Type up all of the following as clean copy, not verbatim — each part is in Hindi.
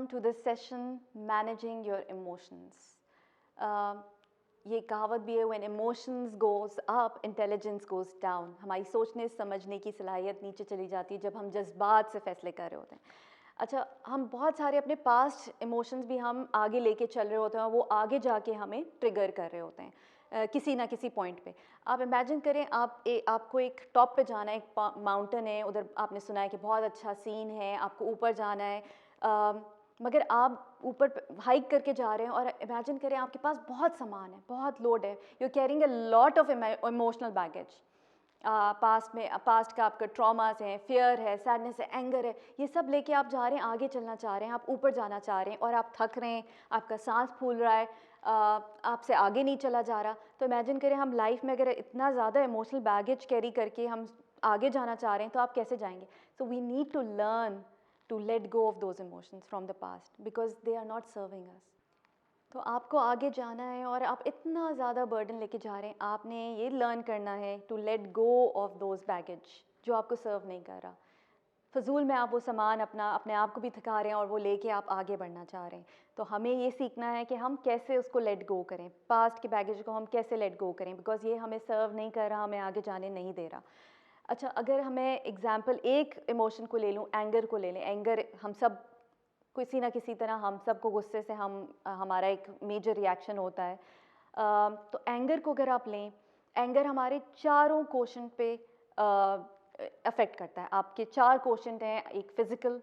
welcome to this session, Managing Your Emotions. ये कहावत भी है, when emotions goes up, intelligence goes down. हमारी सोचने समझने की सलाहियत नीचे चली जाती है जब हम जज्बात से फैसले कर रहे होते हैं. अच्छा, हम बहुत सारे अपने पास्ट इमोशंस भी हम आगे लेके चल रहे होते हैं, वो आगे जाके हमें ट्रिगर कर रहे होते हैं किसी ना किसी पॉइंट पे. आप इमेजिन करें, आपको एक टॉप पे जाना है, एक माउंटेन है, उधर आपने सुना है कि बहुत अच्छा सीन है, आपको ऊपर जाना है, मगर आप ऊपर हाइक करके जा रहे हैं और इमेजिन करें आपके पास बहुत सामान है, बहुत लोड है, you are carrying a lot of emotional baggage. Past का आपका ट्रॉमास है, फियर है, सैडनेस है, एंगर है, ये सब लेके आप जा रहे हैं, आगे चलना चाह रहे हैं, आप ऊपर जाना चाह रहे हैं और आप थक रहे हैं, आपका सांस फूल रहा है, आपसे आगे नहीं चला जा रहा. तो इमेजिन करें हम लाइफ में अगर इतना ज़्यादा इमोशनल बैगेज कैरी करके हम आगे जाना चाह रहे हैं तो आप कैसे जाएंगे. So we need to learn to let go of those emotions from the past because they are not serving us. तो आपको आगे जाना है और आप इतना ज़्यादा बर्डन लेके जा रहे हैं, आपने ये लर्न करना है to let go of those baggage जो आपको सर्व नहीं कर रहा. फजूल में आप वो सामान अपने आप को भी थका रहे हैं और वो लेके आप आगे बढ़ना चाह रहे हैं. तो हमें ये सीखना है कि हम कैसे उसको लेट गो करें, पास्ट के बैगेज को हम कैसे लेट गो करें, बिकॉज ये हमें सर्व नहीं कर रहा, हमें आगे जाने नहीं दे रहा. अच्छा, अगर हमें एग्जाम्पल एक इमोशन को ले लूँ, एंगर को ले लें. एंगर हम सब किसी ना किसी तरह, हम सबको गुस्से से हमारा एक मेजर रिएक्शन होता है. तो एंगर को अगर आप लें, एंगर हमारे चारों क्वेश्चन पे अफेक्ट करता है. आपके 4 क्वेश्चन हैं, एक physical,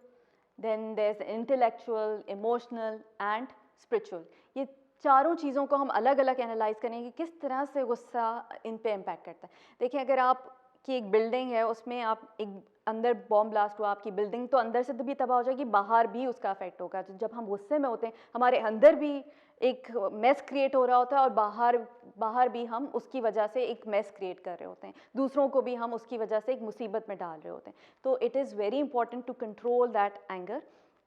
then there is intellectual, emotional and spiritual. ये चारों चीज़ों को हम अलग अलग एनालाइज करेंगे कि किस तरह से गुस्सा इन पे इम्पैक्ट करता है. देखिए, अगर आप कि एक बिल्डिंग है, उसमें आप एक अंदर बॉम्ब ब्लास्ट हुआ आपकी बिल्डिंग, तो अंदर से तो भी तबाह हो जाएगी, बाहर भी उसका इफेक्ट होगा. तो जब हम गुस्से में होते हैं, हमारे अंदर भी एक मेस क्रिएट हो रहा होता है और बाहर भी हम उसकी वजह से एक मेस क्रिएट कर रहे होते हैं, दूसरों को भी हम उसकी वजह से एक मुसीबत में डाल रहे होते हैं. तो it is very important to control that anger.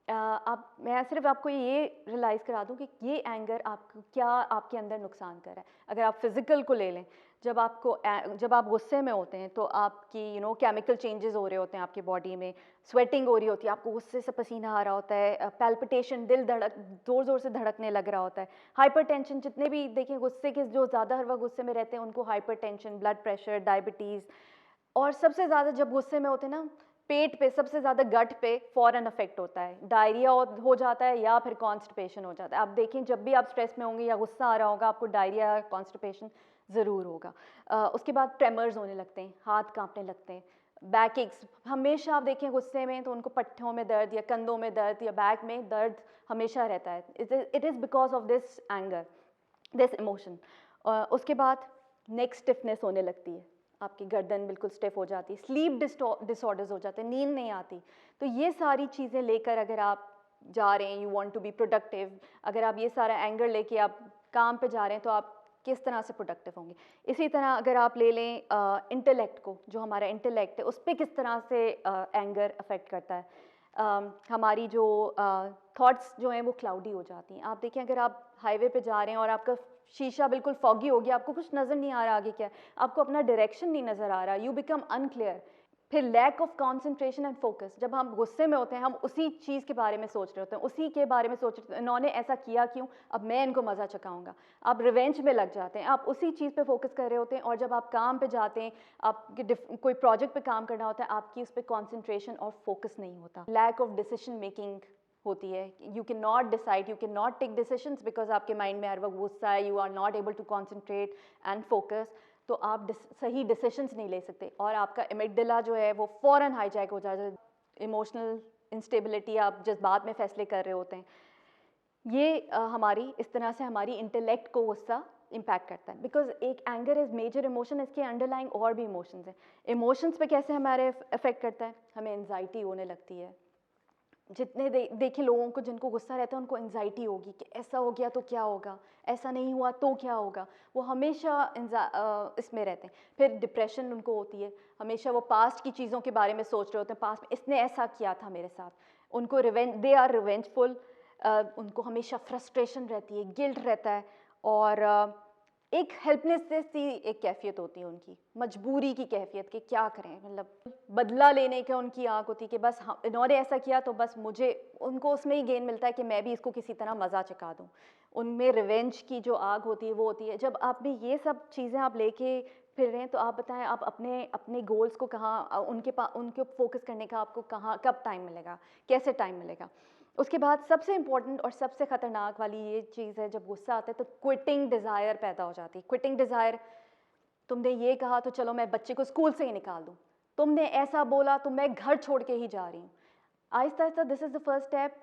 मैं सिर्फ आपको ये रियलाइज़ करा दूं कि ये एंगर आपको क्या आपके अंदर नुकसान कर रहा है. अगर आप फिज़िकल को ले लें, जब आप गुस्से में होते हैं तो आपकी केमिकल चेंजेस हो रहे होते हैं आपकी बॉडी में, स्वेटिंग हो रही होती है, आपको गुस्से से पसीना आ रहा होता है, पैल्पिटेशन, दिल ज़ोर ज़ोर से धड़कने लग रहा होता है, हाइपरटेंशन. जितने भी देखिए गुस्से के जो ज़्यादा हर वक्त गुस्से में रहते हैं उनको हाइपरटेंशन, ब्लड प्रेशर, डायबिटीज़. और सबसे ज़्यादा जब गुस्से में होते हैं ना, पेट पे सबसे ज़्यादा गट पे फ़ौरन अफेक्ट होता है, डायरिया हो जाता है या फिर कॉन्स्टिपेशन हो जाता है. आप देखें, जब भी आप स्ट्रेस में होंगे या गुस्सा आ रहा होगा, आपको डायरिया, कॉन्स्टिपेशन ज़रूर होगा. उसके बाद ट्रेमर्स होने लगते हैं, हाथ कांपने लगते हैं, बैक एक्स. हमेशा आप देखें गुस्से में तो उनको पट्ठों में दर्द या कंधों में दर्द या बैक में दर्द हमेशा रहता है. It is because of this anger, this emotion. उसके बाद नेक स्टिफनेस होने लगती है, आपकी गर्दन बिल्कुल स्टिफ हो जाती है, स्लीप डिसऑर्डर्स हो जाते हैं, नींद नहीं आती. तो ये सारी चीज़ें लेकर अगर आप जा रहे हैं, you want to be productive, अगर आप ये सारा एंगर लेके आप काम पे जा रहे हैं तो आप किस तरह से प्रोडक्टिव होंगे. इसी तरह अगर आप ले लें इंटेलेक्ट को, जो हमारा इंटेलेक्ट है उस पर किस तरह से एंगर अफेक्ट करता है. हमारी जो थॉट्स जो हैं वो क्लाउडी हो जाती हैं. आप देखिए, अगर आप हाईवे पे जा रहे हैं और आपका शीशा बिल्कुल फॉगी हो गया, आपको कुछ नज़र नहीं आ रहा आगे क्या है, आपको अपना डायरेक्शन नहीं नज़र आ रहा, यू बिकम अनक्लियर. फिर lack of concentration and focus. जब हम गुस्से में होते हैं, हम उसी चीज़ के बारे में सोच रहे होते हैं, उसी के बारे में सोच रहे हैं, इन्होंने ऐसा किया क्यों, अब मैं इनको मज़ा चखाऊंगा. आप रिवेंज में लग जाते हैं, आप उसी चीज़ पे फोकस कर रहे होते हैं. और जब आप काम पे जाते हैं, आपके कोई प्रोजेक्ट पे काम करना होता है, आपकी उस पर कॉन्सेंट्रेशन और फोकस नहीं होता. लैक ऑफ डिसीजन मेकिंग होती है. You can not decide, you can not take decisions because आपके माइंड में हर वक्त गुस्सा है, you are not able to concentrate and focus. तो आप सही डिसीजंस नहीं ले सकते और आपका एमिगडाला जो है वो फ़ौरन हाईजैक हो जाता है. इमोशनल इंस्टेबिलिटी, आप जज्बात में फैसले कर रहे होते हैं. ये हमारी इस तरह से हमारी इंटेलेक्ट को गुस्सा इम्पैक्ट करता है. बिकॉज एक एंगर इज़ मेजर इमोशन, इसके अंडरलाइंग और भी इमोशंस हैं. इमोशंस पे कैसे हमारे अफेक्ट करता है, हमें एनजाइटी होने लगती है. जितने देखे लोगों को जिनको गुस्सा रहता है उनको एंजाइटी होगी कि ऐसा हो गया तो क्या होगा, ऐसा नहीं हुआ तो क्या होगा. वो हमेशा इसमें रहते हैं. फिर डिप्रेशन उनको होती है, हमेशा वो पास्ट की चीज़ों के बारे में सोच रहे होते हैं, पास्ट में इसने ऐसा किया था मेरे साथ. उनको दे आर रिवेंजफुल. उनको हमेशा फ्रस्ट्रेशन रहती है, गिल्ट रहता है और एक हेल्पलेसनेस सी एक कैफियत होती है उनकी, मजबूरी की कैफियत कि क्या करें, मतलब बदला लेने का उनकी आंख होती है कि बस इन्होंने ऐसा किया तो बस मुझे उनको उसमें ही गेन मिलता है कि मैं भी इसको किसी तरह मज़ा चखा दूँ। उनमें रिवेंज की जो आग होती है वो होती है। जब आप में ये सब चीज़ें आप लेके फिर रहे हैं तो आप बताएं आप अपने गोल्स को कहाँ उनके फोकस करने का आपको कहाँ कब टाइम मिलेगा, कैसे टाइम मिलेगा। उसके बाद सबसे इम्पोर्टेंट और सबसे ख़तरनाक वाली ये चीज़ है, जब गुस्सा आता है तो क्विटिंग डिज़ायर पैदा हो जाती है। क्विटिंग डिज़ायर, तुमने ये कहा तो चलो मैं बच्चे को स्कूल से ही निकाल दूँ, तुमने ऐसा बोला तो मैं घर छोड़ के ही जा रही हूँ। Aahista Aahista this is the first step.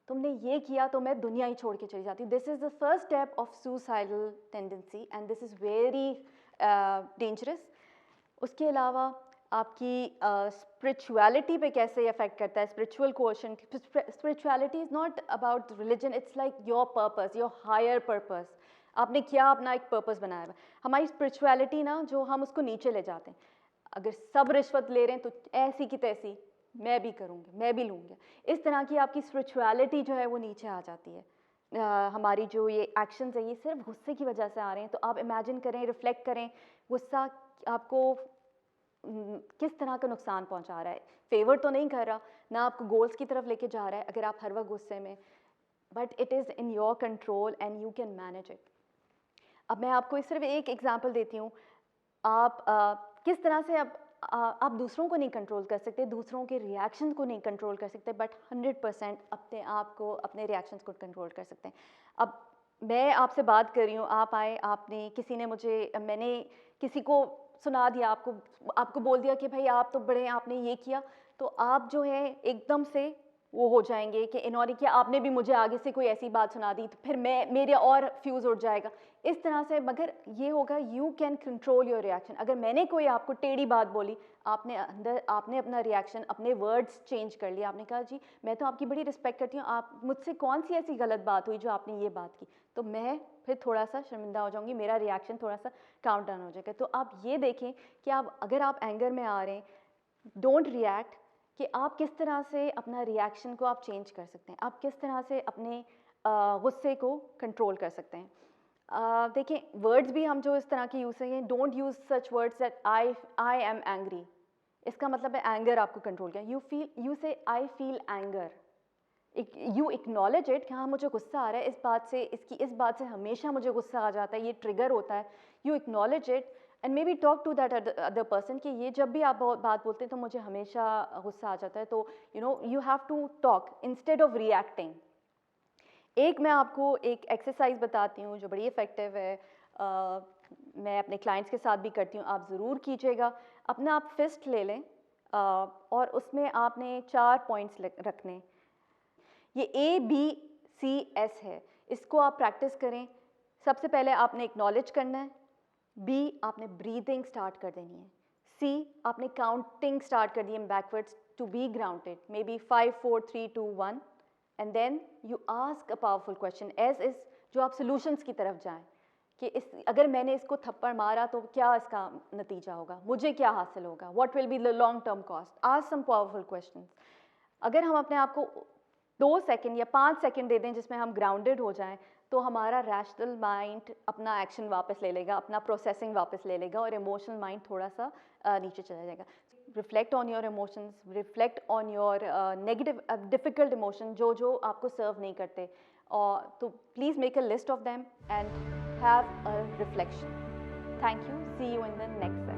तुमने ये किया तो मैं दुनिया ही छोड़ के चली जाती हूँ। This is the first step of suicidal tendency and this is very dangerous. उसके अलावा आपकी स्पिरिचुअलिटी पे कैसे अफेक्ट करता है, spiritual question. Spirituality is not about religion, it's like your purpose, your higher purpose. आपने क्या अपना एक पर्पस बनाया हुआ। हमारी स्पिरिचुअलिटी ना जो हम उसको नीचे ले जाते हैं। अगर सब रिश्वत ले रहे हैं तो ऐसी की तैसी मैं भी करूँगी, मैं भी लूँगी। इस तरह की आपकी स्पिरिचुअलिटी जो है वो नीचे आ जाती है। हमारी जो ये एक्शंस है ये सिर्फ गुस्से की वजह से आ रहे हैं। तो आप इमेजिन करें, रिफ्लेक्ट करें, गुस्सा आपको किस तरह का नुकसान पहुंचा रहा है। फेवर तो नहीं कर रहा, ना आपको गोल्स की तरफ लेके जा रहा है अगर आप हर वक्त गुस्से में, but it is in your control and you can manage it. अब मैं आपको सिर्फ एक एग्जांपल देती हूँ। आप किस तरह से आप दूसरों को नहीं कंट्रोल कर सकते, दूसरों के रिएक्शंस को नहीं कंट्रोल कर सकते, बट 100% अपने आप को, अपने रिएक्शंस को कंट्रोल कर सकते हैं। अब मैं आपसे बात कर रही हूँ, आप आए, मैंने किसी को सुना दिया, आपको बोल दिया कि भाई आप तो बड़े, आपने ये किया, तो आप जो है एकदम से वो हो जाएंगे कि इन्होंने किया, आपने भी मुझे आगे से कोई ऐसी बात सुना दी तो फिर मेरे और फ्यूज़ उठ जाएगा इस तरह से। मगर ये होगा, you can control your reaction. अगर मैंने कोई आपको टेढ़ी बात बोली, आपने अपना रिएक्शन, अपने वर्ड्स चेंज कर लिया। आपने कहा जी मैं तो आपकी बड़ी रिस्पेक्ट करती हूँ, आप मुझसे कौन सी ऐसी गलत बात हुई जो आपने ये बात की, तो मैं फिर थोड़ा सा शर्मिंदा हो जाऊँगी, मेरा रिएक्शन थोड़ा सा काउंट डाउन हो जाएगा। तो आप ये देखें कि अगर आप एंगर में आ रहे हैं, डोंट रिएक्ट, कि आप किस तरह से अपना रिएक्शन को आप चेंज कर सकते हैं, आप किस तरह से अपने गुस्से को कंट्रोल कर सकते हैं। देखें, वर्ड्स भी हम जो इस तरह के यूज़ करें, don't use such words that I am angry. इसका मतलब है एंगर आपको कंट्रोल किया। यू से I feel anger, you acknowledge it कि हाँ मुझे गुस्सा आ रहा है, इस बात से हमेशा मुझे गुस्सा आ जाता है, ये ट्रिगर होता है। You acknowledge it and maybe talk to that other person कि ये जब भी आप बात बोलते हैं तो मुझे हमेशा गुस्सा आ जाता है। तो you have to talk instead of reacting. एक मैं आपको एक एक्सरसाइज बताती हूँ जो बड़ी इफ़ेक्टिव है, मैं अपने क्लाइंट्स के साथ भी करती हूँ, आप ज़रूर कीजिएगा। अपना आप फिस्ट ले लें और उसमें आपने 4 पॉइंट्स रखने। ये ABCS है, इसको आप प्रैक्टिस करें। सबसे पहले आपने एक्नॉलेज करना है, B आपने ब्रीदिंग स्टार्ट कर देनी है, C आपने काउंटिंग स्टार्ट कर दी है backwards to be grounded, maybe 5 4 3 2 1, and then you ask a powerful question as is, जो आप सोल्यूशंस की तरफ जाएं कि अगर मैंने इसको थप्पड़ मारा तो क्या इसका नतीजा होगा, मुझे क्या हासिल होगा, what will be the long term cost. Ask some powerful questions. अगर हम अपने आप को 2 सेकंड या 5 सेकंड दे दें जिसमें हम ग्राउंडेड हो जाएं, तो हमारा रैशनल माइंड अपना एक्शन वापस ले लेगा, अपना प्रोसेसिंग वापस ले लेगा और इमोशनल माइंड थोड़ा सा नीचे चला जाएगा। Reflect on your emotions, reflect on your negative difficult emotion जो आपको सर्व नहीं करते, और तो please make a list of them and have a reflection. Thank you, see you in the next.